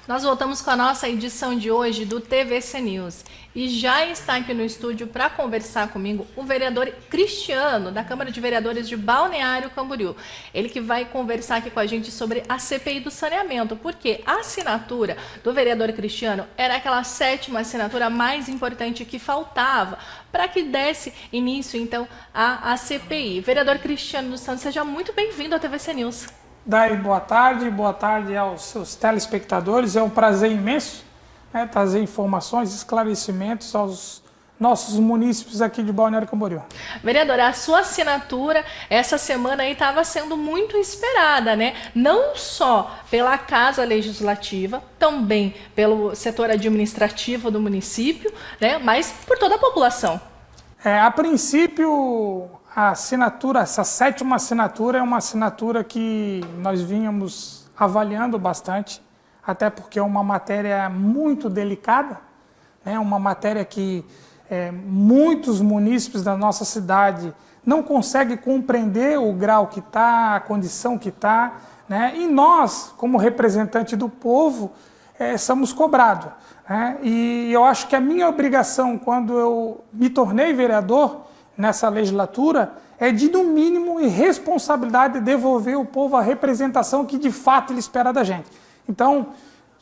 Nós voltamos com a nossa edição de hoje do TVC News e já está aqui no estúdio para conversar comigo o vereador Cristiano, da Câmara de Vereadores de Balneário Camboriú. Ele que vai conversar aqui com a gente sobre a CPI do saneamento, porque a assinatura do vereador Cristiano era aquela 7ª assinatura mais importante que faltava para que desse início, então, à CPI. Vereador Cristiano dos Santos, seja muito bem-vindo ao TVC News. Dai, boa tarde aos seus telespectadores. É um prazer imenso trazer informações, esclarecimentos aos nossos munícipes aqui de Balneário Camboriú. Vereadora, a sua assinatura essa semana aí estava sendo muito esperada, né? Não só pela Casa Legislativa, também pelo setor administrativo do município, né? Mas por toda a população. A princípio, a assinatura, essa 7ª assinatura é uma assinatura que nós vínhamos avaliando bastante, até porque é uma matéria muito delicada, né? Uma matéria que muitos munícipes da nossa cidade não conseguem compreender o grau que está, a condição que está, né? E nós, como representante do povo, somos cobrados, né? E eu acho que a minha obrigação, quando eu me tornei vereador nessa legislatura, é de, no mínimo, responsabilidade devolver ao povo a representação que de fato ele espera da gente. Então,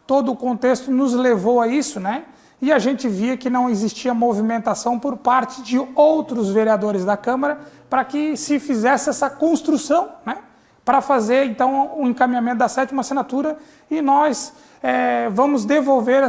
todo o contexto nos levou a isso, né? E a gente via que não existia movimentação por parte de outros vereadores da Câmara para que se fizesse essa construção, né? Para fazer, então, o encaminhamento da 7ª assinatura, e nós vamos devolver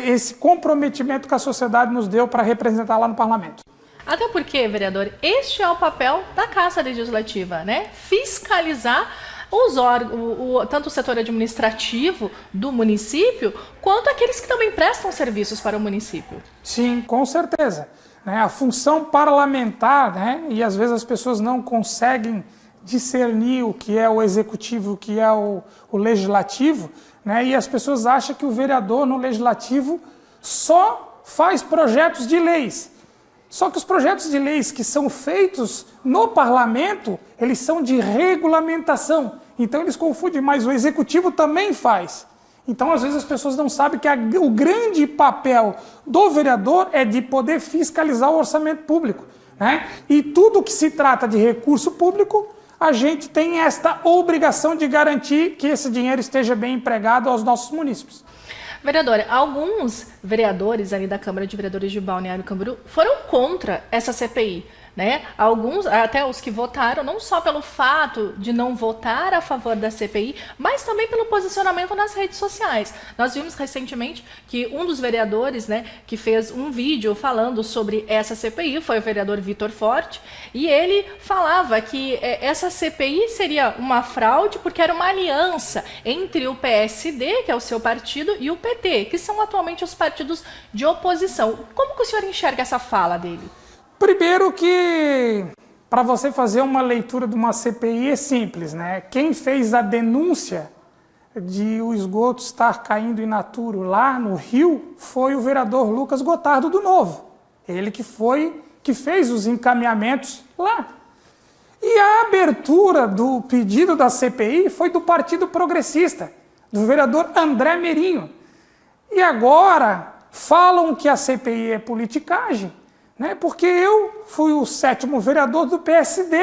esse comprometimento que a sociedade nos deu para representar lá no Parlamento. Até porque, vereador, este é o papel da Casa Legislativa, né? Fiscalizar os órgãos, tanto o setor administrativo do município, quanto aqueles que também prestam serviços para o município. Sim, com certeza. A função parlamentar, né? E às vezes as pessoas não conseguem discernir o que é o executivo, o que é o legislativo, né? E as pessoas acham que o vereador no legislativo só faz projetos de leis. Só que os projetos de leis que são feitos no parlamento, eles são de regulamentação. Então eles confundem, mas o executivo também faz. Então às vezes as pessoas não sabem que o grande papel do vereador é de poder fiscalizar o orçamento público, né? E tudo que se trata de recurso público, a gente tem esta obrigação de garantir que esse dinheiro esteja bem empregado aos nossos munícipes. Vereadora, alguns vereadores ali da Câmara de Vereadores de Balneário Camboriú foram contra essa CPI, né? Alguns, até os que votaram, não só pelo fato de não votar a favor da CPI, mas também pelo posicionamento nas redes sociais. Nós vimos recentemente que um dos vereadores, né, que fez um vídeo falando sobre essa CPI foi o vereador Vitor Forte, e ele falava que essa CPI seria uma fraude porque era uma aliança entre o PSD, que é o seu partido, e o PT, que são atualmente os partidos de oposição. Como que o senhor enxerga essa fala dele? Primeiro que, para você fazer uma leitura de uma CPI é simples, né? Quem fez a denúncia de o esgoto estar caindo in natura lá no Rio foi o vereador Lucas Gotardo do Novo. Ele que fez os encaminhamentos lá. E a abertura do pedido da CPI foi do Partido Progressista, do vereador André Merinho. E agora falam que a CPI é politicagem, né? Porque eu fui o 7º vereador do PSD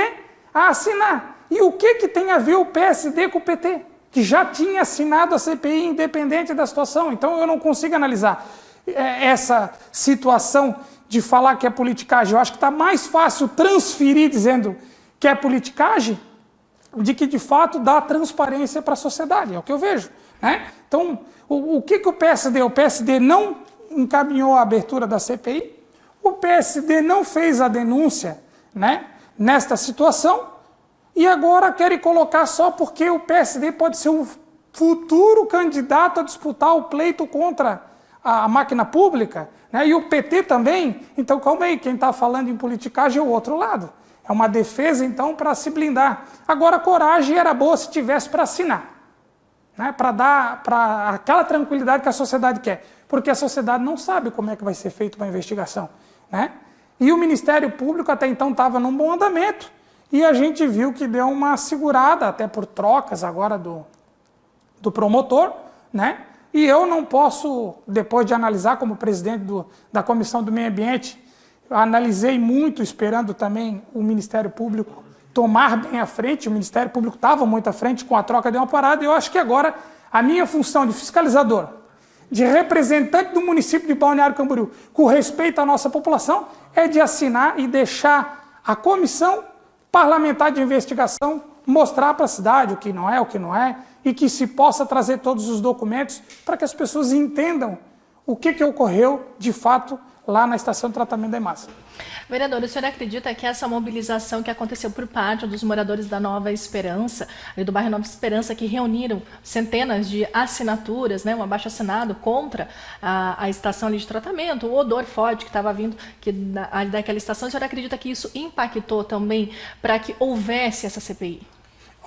a assinar. E o que tem a ver o PSD com o PT? Que já tinha assinado a CPI independente da situação. Então eu não consigo analisar essa situação de falar que é politicagem. Eu acho que está mais fácil transferir dizendo que é politicagem de que de fato dá transparência para a sociedade. É o que eu vejo, né? Então o que o PSD? O PSD não encaminhou a abertura da CPI. O PSD não fez a denúncia, né, nesta situação, e agora querem colocar só porque o PSD pode ser o futuro candidato a disputar o pleito contra a máquina pública, né, e o PT também. Então, calma aí, quem está falando em politicagem é o outro lado. É uma defesa, então, para se blindar. Agora, a coragem era boa se tivesse para assinar, né, para dar aquela tranquilidade que a sociedade quer, porque a sociedade não sabe como é que vai ser feita uma investigação, né? E o Ministério Público até então estava num bom andamento, e a gente viu que deu uma segurada, até por trocas agora do promotor, né? E eu não posso, depois de analisar como presidente da Comissão do Meio Ambiente, analisei muito, esperando também o Ministério Público tomar bem à frente. O Ministério Público estava muito à frente com a troca de uma parada, e eu acho que agora a minha função de fiscalizador, de representante do município de Balneário Camboriú, com respeito à nossa população, é de assinar e deixar a comissão parlamentar de investigação mostrar para a cidade o que não é, e que se possa trazer todos os documentos para que as pessoas entendam o que ocorreu de fato lá na estação de tratamento da Emasa. Vereador, o senhor acredita que essa mobilização que aconteceu por parte dos moradores da Nova Esperança, ali do bairro Nova Esperança, que reuniram centenas de assinaturas, né, um abaixo-assinado contra a estação ali de tratamento, o odor forte que estava vindo daquela estação, o senhor acredita que isso impactou também para que houvesse essa CPI?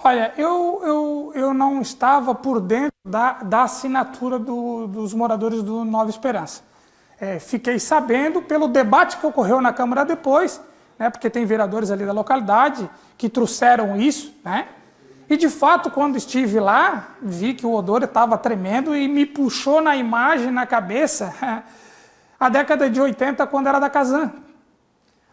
Olha, eu não estava por dentro da assinatura dos moradores do Nova Esperança. Fiquei sabendo pelo debate que ocorreu na Câmara depois, né, porque tem vereadores ali da localidade que trouxeram isso, né? E de fato, quando estive lá, vi que o odor estava tremendo e me puxou na imagem, na cabeça, a década de 80, quando era da Casan.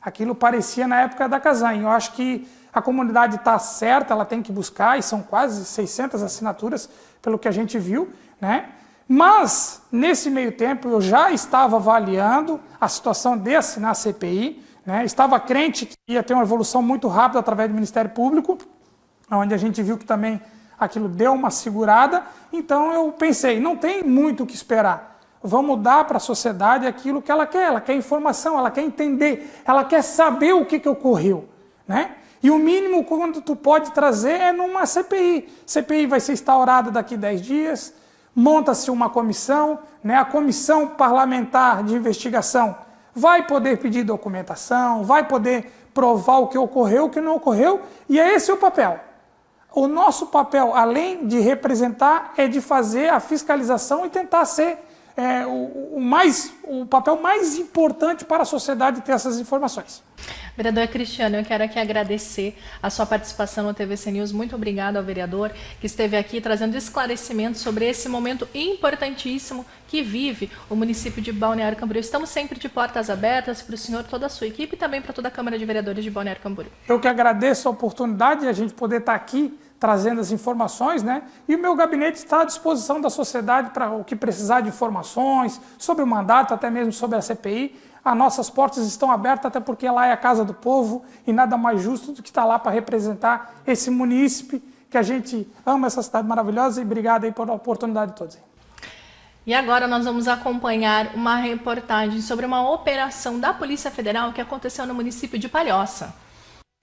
Aquilo parecia na época da Casan. E eu acho que a comunidade está certa, ela tem que buscar, e são quase 600 assinaturas, pelo que a gente viu, né? Mas, nesse meio tempo, eu já estava avaliando a situação de assinar a CPI, né? Estava crente que ia ter uma evolução muito rápida através do Ministério Público, onde a gente viu que também aquilo deu uma segurada. Então eu pensei, não tem muito o que esperar. Vamos dar para a sociedade aquilo que ela quer informação, ela quer entender, ela quer saber o que ocorreu, né? E o mínimo quando tu pode trazer é numa CPI. CPI vai ser instaurada daqui 10 dias, monta-se uma comissão, né? A comissão parlamentar de investigação vai poder pedir documentação, vai poder provar o que ocorreu, o que não ocorreu, e é esse o papel. O nosso papel, além de representar, é de fazer a fiscalização e tentar ser o papel mais importante para a sociedade ter essas informações. Vereador Cristiano, eu quero aqui agradecer a sua participação no TVC News. Muito obrigado ao vereador que esteve aqui trazendo esclarecimentos sobre esse momento importantíssimo que vive o município de Balneário Camboriú. Estamos sempre de portas abertas para o senhor, toda a sua equipe e também para toda a Câmara de Vereadores de Balneário Camboriú. Eu que agradeço a oportunidade de a gente poder estar aqui trazendo as informações, né? E o meu gabinete está à disposição da sociedade para o que precisar de informações sobre o mandato, até mesmo sobre a CPI. As nossas portas estão abertas, até porque lá é a casa do povo e nada mais justo do que estar lá para representar esse munícipe que a gente ama, essa cidade maravilhosa, e obrigado aí pela oportunidade de todos. E agora nós vamos acompanhar uma reportagem sobre uma operação da Polícia Federal que aconteceu no município de Palhoça.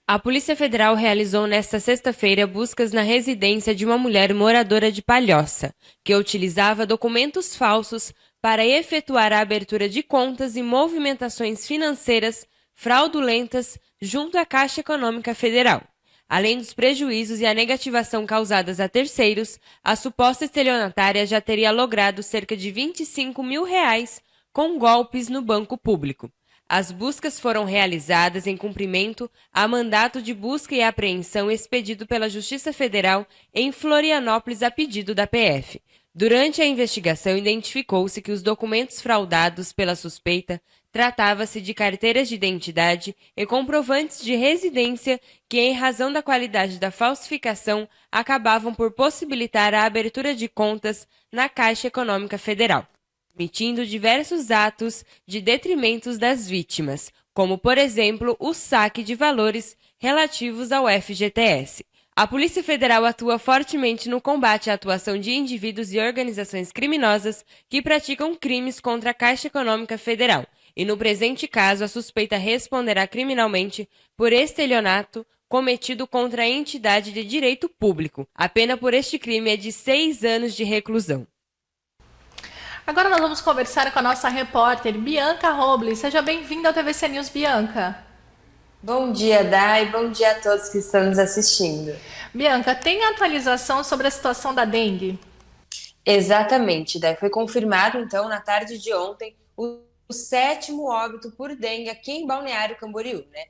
A Polícia Federal realizou nesta sexta-feira buscas na residência de uma mulher moradora de Palhoça, que utilizava documentos falsos para efetuar a abertura de contas e movimentações financeiras fraudulentas junto à Caixa Econômica Federal. Além dos prejuízos e a negativação causadas a terceiros, a suposta estelionatária já teria logrado cerca de R$25 mil com golpes no banco público. As buscas foram realizadas em cumprimento a mandato de busca e apreensão expedido pela Justiça Federal em Florianópolis a pedido da PF. Durante a investigação, identificou-se que os documentos fraudados pela suspeita tratava-se de carteiras de identidade e comprovantes de residência que, em razão da qualidade da falsificação, acabavam por possibilitar a abertura de contas na Caixa Econômica Federal, permitindo diversos atos de detrimentos das vítimas, como, por exemplo, o saque de valores relativos ao FGTS. A Polícia Federal atua fortemente no combate à atuação de indivíduos e organizações criminosas que praticam crimes contra a Caixa Econômica Federal, e no presente caso a suspeita responderá criminalmente por estelionato cometido contra a entidade de direito público. A pena por este crime é de 6 anos de reclusão. Agora nós vamos conversar com a nossa repórter Bianca Robles. Seja bem-vinda ao TVC News, Bianca. Bom dia, Dai, bom dia a todos que estão nos assistindo. Bianca, tem atualização sobre a situação da dengue? Exatamente, Dai. Foi confirmado, então, na tarde de ontem, o 7º óbito por dengue aqui em Balneário Camboriú, né?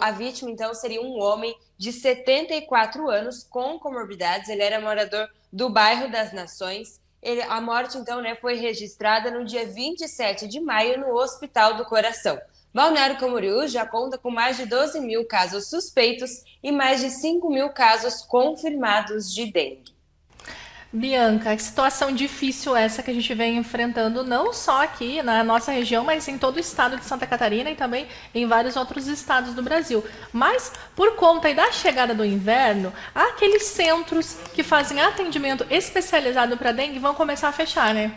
A vítima, então, seria um homem de 74 anos com comorbidades. Ele era morador do bairro das Nações. A morte, então, né, foi registrada no dia 27 de maio no Hospital do Coração. Balneário Camboriú já conta com mais de 12 mil casos suspeitos e mais de 5 mil casos confirmados de dengue. Bianca, que situação difícil essa que a gente vem enfrentando, não só aqui na nossa região, mas em todo o estado de Santa Catarina e também em vários outros estados do Brasil. Mas, por conta da chegada do inverno, aqueles centros que fazem atendimento especializado para dengue vão começar a fechar, né?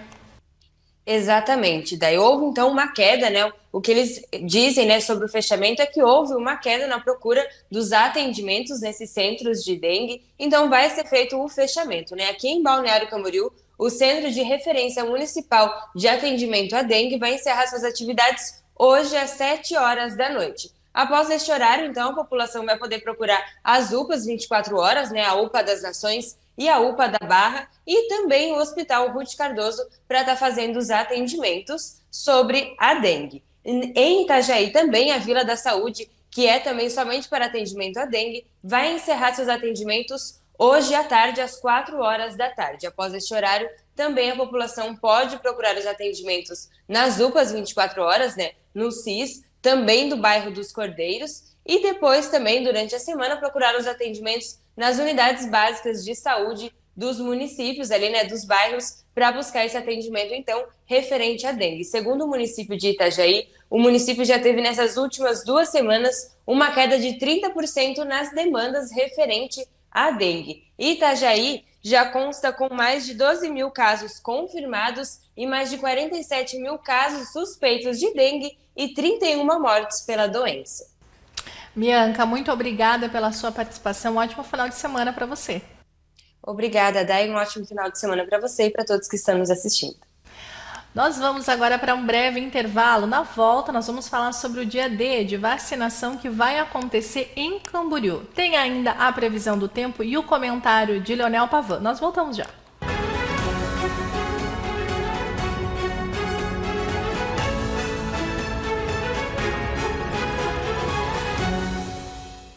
Exatamente. Daí houve então uma queda, né? O que eles dizem, né, sobre o fechamento é que houve uma queda na procura dos atendimentos nesses centros de dengue. Então vai ser feito o fechamento, né? Aqui em Balneário Camboriú, o Centro de Referência Municipal de Atendimento à Dengue vai encerrar suas atividades hoje às 7 horas da noite. Após este horário, então, a população vai poder procurar as UPAs 24 horas, né? A UPA das Nações e a UPA da Barra, e também o Hospital Ruth Cardoso para estar fazendo os atendimentos sobre a dengue. Em Itajaí também, a Vila da Saúde, que é também somente para atendimento à dengue, vai encerrar seus atendimentos hoje à tarde, às 4 horas da tarde. Após este horário, também a população pode procurar os atendimentos nas UPAs 24 horas, né, no CIS, também do bairro dos Cordeiros, e depois também, durante a semana, procurar os atendimentos nas unidades básicas de saúde dos municípios, ali, né, dos bairros, para buscar esse atendimento, então, referente à dengue. Segundo o município de Itajaí, o município já teve nessas últimas 2 semanas uma queda de 30% nas demandas referente à dengue. Itajaí já consta com mais de 12 mil casos confirmados e mais de 47 mil casos suspeitos de dengue e 31 mortes pela doença. Bianca, muito obrigada pela sua participação. Um ótimo final de semana para você. Obrigada, Dai. Um ótimo final de semana para você e para todos que estão nos assistindo. Nós vamos agora para um breve intervalo. Na volta, nós vamos falar sobre o dia D de vacinação que vai acontecer em Camboriú. Tem ainda a previsão do tempo e o comentário de Leonel Pavan. Nós voltamos já.